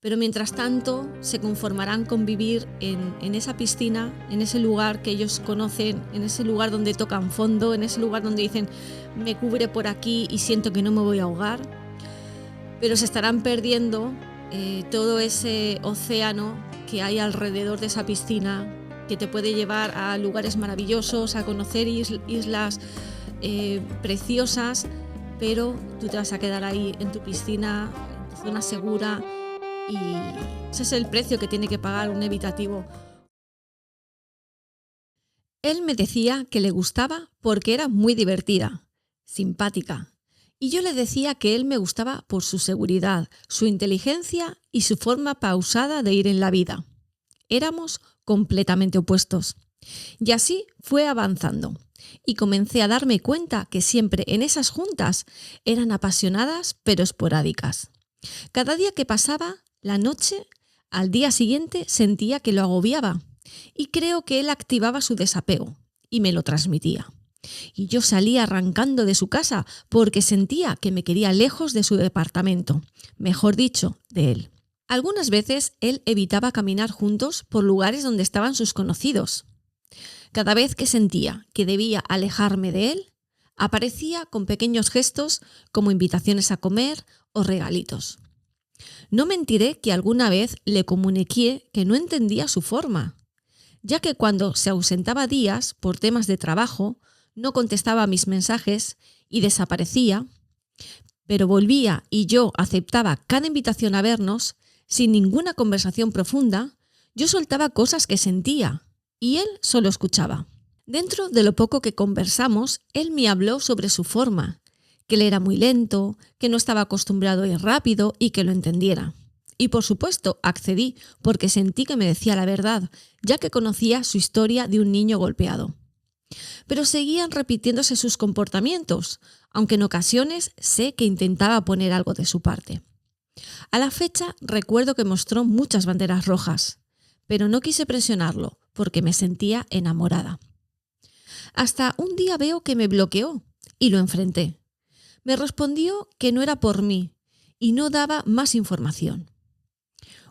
Pero mientras tanto se conformarán con vivir en esa piscina, en ese lugar que ellos conocen, en ese lugar donde tocan fondo, en ese lugar donde dicen me cubre por aquí y siento que no me voy a ahogar. Pero se estarán perdiendo todo ese océano que hay alrededor de esa piscina, que te puede llevar a lugares maravillosos, a conocer islas preciosas, pero tú te vas a quedar ahí en tu piscina, en tu zona segura, y ese es el precio que tiene que pagar un evitativo. Él me decía que le gustaba porque era muy divertida, simpática, y yo le decía que él me gustaba por su seguridad, su inteligencia y su forma pausada de ir en la vida. Éramos completamente opuestos. Y así fue avanzando, y comencé a darme cuenta que siempre en esas juntas eran apasionadas pero esporádicas. Cada día que pasaba, la noche, al día siguiente sentía que lo agobiaba, y creo que él activaba su desapego, y me lo transmitía. Y yo salía arrancando de su casa porque sentía que me quería lejos de su departamento, mejor dicho, de él. Algunas veces él evitaba caminar juntos por lugares donde estaban sus conocidos. Cada vez que sentía que debía alejarme de él, aparecía con pequeños gestos como invitaciones a comer o regalitos. No mentiré que alguna vez le comuniqué que no entendía su forma, ya que cuando se ausentaba días por temas de trabajo, no contestaba a mis mensajes y desaparecía, pero volvía y yo aceptaba cada invitación a vernos. Sin ninguna conversación profunda, yo soltaba cosas que sentía y él solo escuchaba. Dentro de lo poco que conversamos, él me habló sobre su forma, que él era muy lento, que no estaba acostumbrado a ir rápido y que lo entendiera. Y por supuesto accedí porque sentí que me decía la verdad, ya que conocía su historia de un niño golpeado. Pero seguían repitiéndose sus comportamientos, aunque en ocasiones sé que intentaba poner algo de su parte. A la fecha recuerdo que mostró muchas banderas rojas, pero no quise presionarlo porque me sentía enamorada. Hasta un día veo que me bloqueó y lo enfrenté. Me respondió que no era por mí y no daba más información.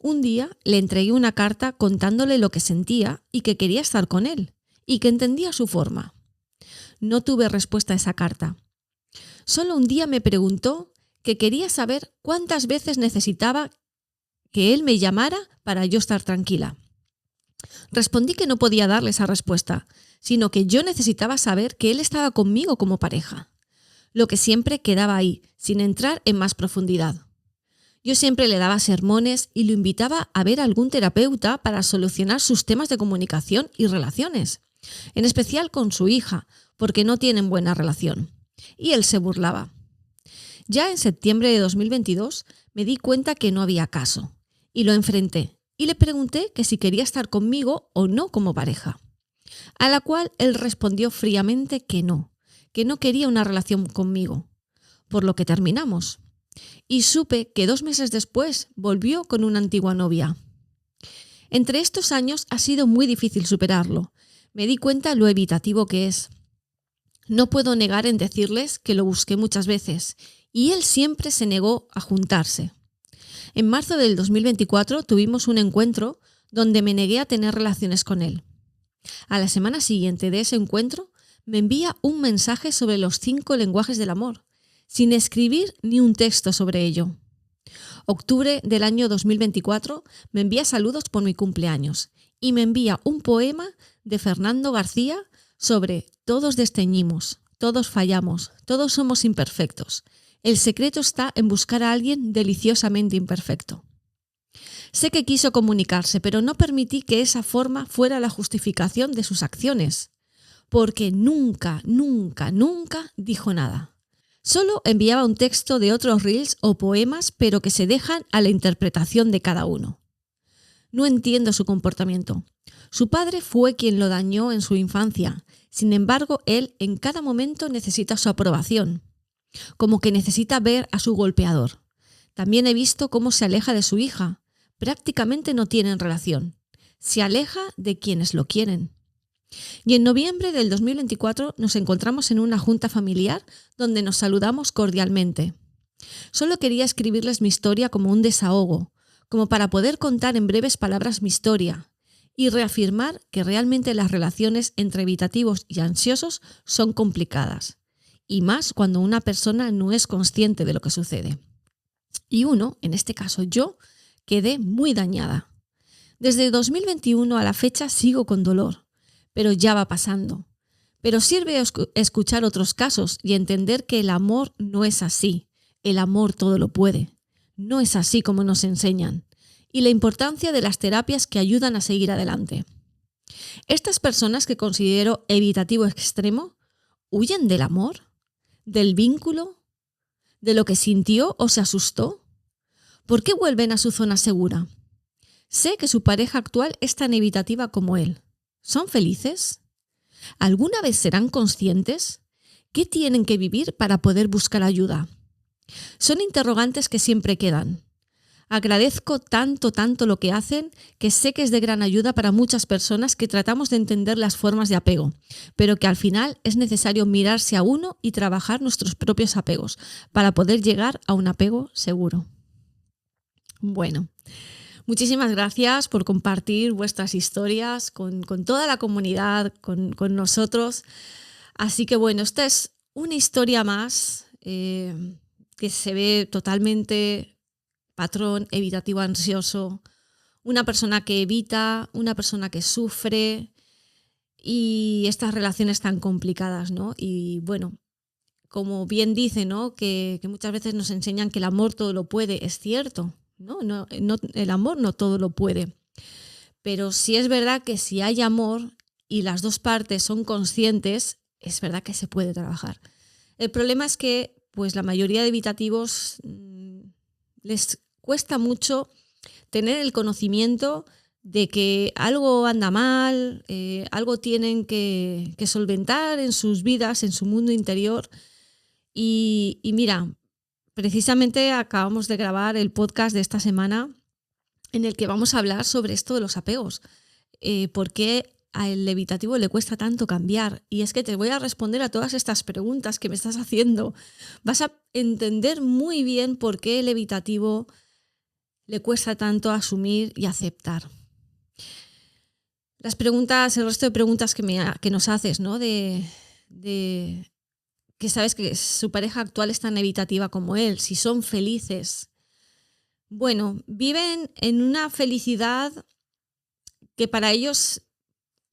Un día le entregué una carta contándole lo que sentía y que quería estar con él y que entendía su forma. No tuve respuesta a esa carta. Solo un día me preguntó que quería saber cuántas veces necesitaba que él me llamara para yo estar tranquila. Respondí que no podía darle esa respuesta, sino que yo necesitaba saber que él estaba conmigo como pareja, lo que siempre quedaba ahí, sin entrar en más profundidad. Yo siempre le daba sermones y lo invitaba a ver a algún terapeuta para solucionar sus temas de comunicación y relaciones, en especial con su hija, porque no tienen buena relación. Y él se burlaba. Ya en septiembre de 2022 me di cuenta que no había caso y lo enfrenté y le pregunté que si quería estar conmigo o no como pareja, a la cual él respondió fríamente que no quería una relación conmigo, por lo que terminamos. Y supe que 2 meses después volvió con una antigua novia. Entre estos años ha sido muy difícil superarlo. Me di cuenta lo evitativo que es. No puedo negar en decirles que lo busqué muchas veces y él siempre se negó a juntarse. En marzo del 2024 tuvimos un encuentro donde me negué a tener relaciones con él. A la semana siguiente de ese encuentro me envía un mensaje sobre los 5 lenguajes del amor, sin escribir ni un texto sobre ello. Octubre del año 2024 me envía saludos por mi cumpleaños y me envía un poema de Fernando García sobre todos desteñimos, todos fallamos, todos somos imperfectos. El secreto está en buscar a alguien deliciosamente imperfecto. Sé que quiso comunicarse, pero no permití que esa forma fuera la justificación de sus acciones, porque nunca dijo nada. Solo enviaba un texto de otros reels o poemas, pero que se dejan a la interpretación de cada uno. No entiendo su comportamiento. Su padre fue quien lo dañó en su infancia. Sin embargo, él en cada momento necesita su aprobación, como que necesita ver a su golpeador. También he visto cómo se aleja de su hija. Prácticamente no tienen relación. Se aleja de quienes lo quieren. Y en noviembre del 2024 nos encontramos en una junta familiar donde nos saludamos cordialmente. Solo quería escribirles mi historia como un desahogo, como para poder contar en breves palabras mi historia y reafirmar que realmente las relaciones entre evitativos y ansiosos son complicadas, y más cuando una persona no es consciente de lo que sucede. Y uno, en este caso yo, quedé muy dañada. Desde 2021 a la fecha sigo con dolor, pero ya va pasando. Pero sirve escuchar otros casos y entender que el amor no es así. El amor todo lo puede. No es así como nos enseñan. Y la importancia de las terapias que ayudan a seguir adelante. Estas personas que considero evitativo extremo, ¿huyen del amor? ¿Del vínculo? ¿De lo que sintió o se asustó? ¿Por qué vuelven a su zona segura? Sé que su pareja actual es tan evitativa como él. ¿Son felices? ¿Alguna vez serán conscientes? ¿Qué tienen que vivir para poder buscar ayuda? Son interrogantes que siempre quedan. Agradezco tanto lo que hacen, que sé que es de gran ayuda para muchas personas que tratamos de entender las formas de apego, pero que al final es necesario mirarse a uno y trabajar nuestros propios apegos para poder llegar a un apego seguro. Bueno, muchísimas gracias por compartir vuestras historias con toda la comunidad, con nosotros. Así que bueno, esta es una historia más que se ve totalmente patrón evitativo ansioso, una persona que evita, una persona que sufre y estas relaciones tan complicadas, ¿no? Y bueno, como bien dice, ¿no? Que muchas veces nos enseñan que el amor todo lo puede, es cierto, ¿no? No, el amor no todo lo puede, pero sí es verdad que si hay amor y las dos partes son conscientes, es verdad que se puede trabajar. El problema es que pues la mayoría de evitativos les cuesta mucho tener el conocimiento de que algo anda mal, algo tienen que solventar en sus vidas, en su mundo interior. Y mira, precisamente acabamos de grabar el podcast de esta semana en el que vamos a hablar sobre esto de los apegos. ¿Por qué al evitativo le cuesta tanto cambiar? Y es que te voy a responder a todas estas preguntas que me estás haciendo. Vas a entender muy bien por qué el evitativo le cuesta tanto asumir y aceptar. Las preguntas, el resto de preguntas que nos haces, ¿no? De que sabes que su pareja actual es tan evitativa como él, si son felices. Bueno, viven en una felicidad que para ellos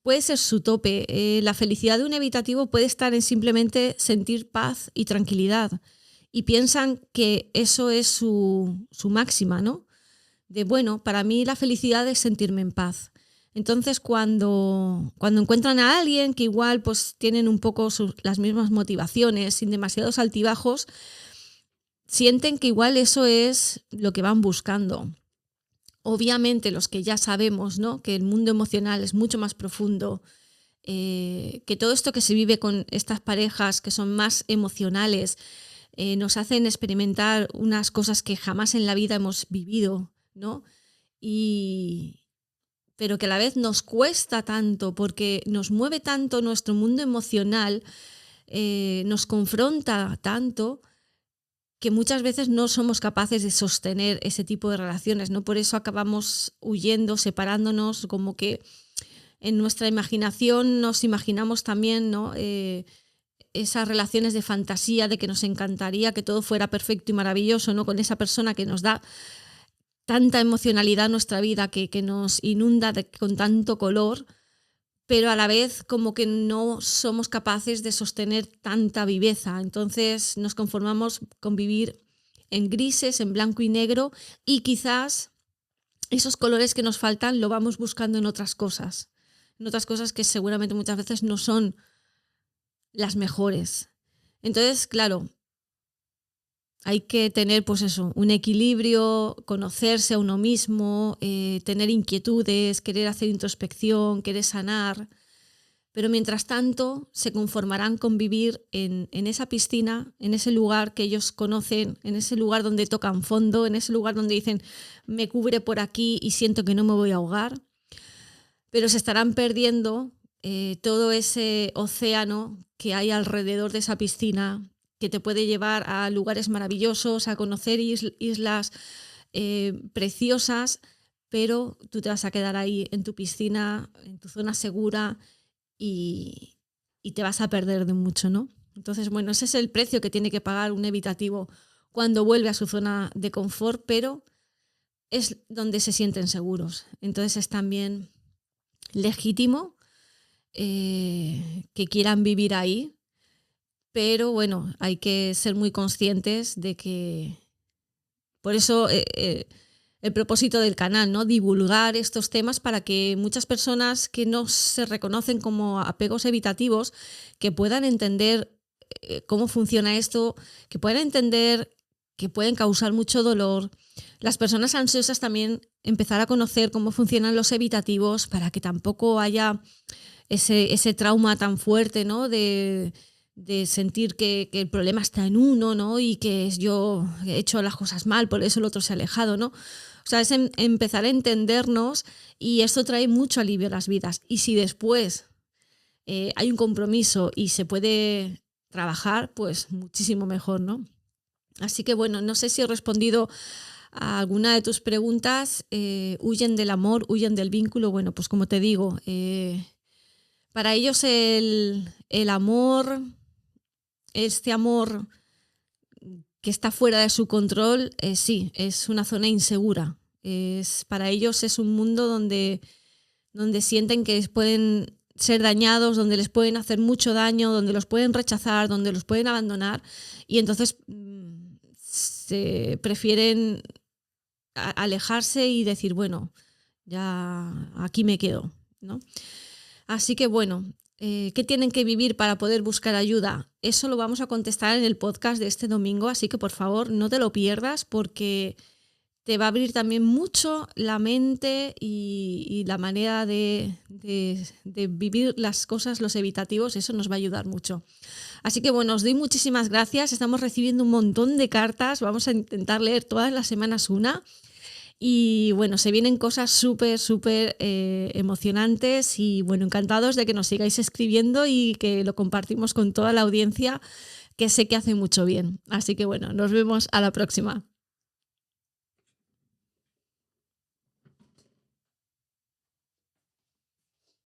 puede ser su tope. La felicidad de un evitativo puede estar en simplemente sentir paz y tranquilidad. Y piensan que eso es su máxima, ¿no? De bueno, para mí la felicidad es sentirme en paz. Entonces cuando encuentran a alguien que igual pues tienen un poco las mismas motivaciones, sin demasiados altibajos, sienten que igual eso es lo que van buscando. Obviamente los que ya sabemos, ¿no? Que el mundo emocional es mucho más profundo, que todo esto que se vive con estas parejas que son más emocionales nos hacen experimentar unas cosas que jamás en la vida hemos vivido, ¿no? Pero que a la vez nos cuesta tanto porque nos mueve tanto nuestro mundo emocional, nos confronta tanto que muchas veces no somos capaces de sostener ese tipo de relaciones, ¿no? Por eso acabamos huyendo, separándonos, como que en nuestra imaginación nos imaginamos también, ¿no? Esas relaciones de fantasía, de que nos encantaría que todo fuera perfecto y maravilloso, ¿no? Con esa persona que nos da tanta emocionalidad en nuestra vida, que nos inunda con tanto color, pero a la vez como que no somos capaces de sostener tanta viveza. Entonces nos conformamos con vivir en grises, en blanco y negro, y quizás esos colores que nos faltan lo vamos buscando en otras cosas que seguramente muchas veces no son las mejores. Entonces, claro, hay que tener pues eso, un equilibrio, conocerse a uno mismo, tener inquietudes, querer hacer introspección, querer sanar. Pero mientras tanto se conformarán con vivir en esa piscina, en ese lugar que ellos conocen, en ese lugar donde tocan fondo, en ese lugar donde dicen me cubre por aquí y siento que no me voy a ahogar. Pero se estarán perdiendo todo ese océano que hay alrededor de esa piscina, que te puede llevar a lugares maravillosos, a conocer islas preciosas, pero tú te vas a quedar ahí en tu piscina, en tu zona segura y te vas a perder de mucho, ¿no? Entonces, bueno, ese es el precio que tiene que pagar un evitativo cuando vuelve a su zona de confort, pero es donde se sienten seguros. Entonces es también legítimo que quieran vivir ahí, pero bueno, hay que ser muy conscientes de que, por eso el propósito del canal, ¿no? Divulgar estos temas para que muchas personas que no se reconocen como apegos evitativos, que puedan entender cómo funciona esto, que puedan entender que pueden causar mucho dolor. Las personas ansiosas también empezar a conocer cómo funcionan los evitativos para que tampoco haya ese trauma tan fuerte, ¿no? De sentir que el problema está en uno, ¿no? Y que yo he hecho las cosas mal, por eso el otro se ha alejado, ¿no? O sea, es empezar a entendernos y esto trae mucho alivio a las vidas. Y si después hay un compromiso y se puede trabajar, pues muchísimo mejor, ¿no? Así que bueno, no sé si he respondido a alguna de tus preguntas. Huyen del amor, huyen del vínculo. Bueno, pues como te digo, para ellos el amor, este amor que está fuera de su control, sí, es una zona insegura. Para ellos es un mundo donde sienten que pueden ser dañados, donde les pueden hacer mucho daño, donde los pueden rechazar, donde los pueden abandonar, y entonces se prefieren alejarse y decir, bueno, ya aquí me quedo, ¿no? Así que bueno, ¿qué tienen que vivir para poder buscar ayuda? Eso lo vamos a contestar en el podcast de este domingo, así que por favor no te lo pierdas porque te va a abrir también mucho la mente y la manera de vivir las cosas, los evitativos, eso nos va a ayudar mucho. Así que bueno, os doy muchísimas gracias, estamos recibiendo un montón de cartas, vamos a intentar leer todas las semanas una. Y bueno, se vienen cosas súper emocionantes y bueno, encantados de que nos sigáis escribiendo y que lo compartimos con toda la audiencia, que sé que hace mucho bien. Así que bueno, nos vemos a la próxima.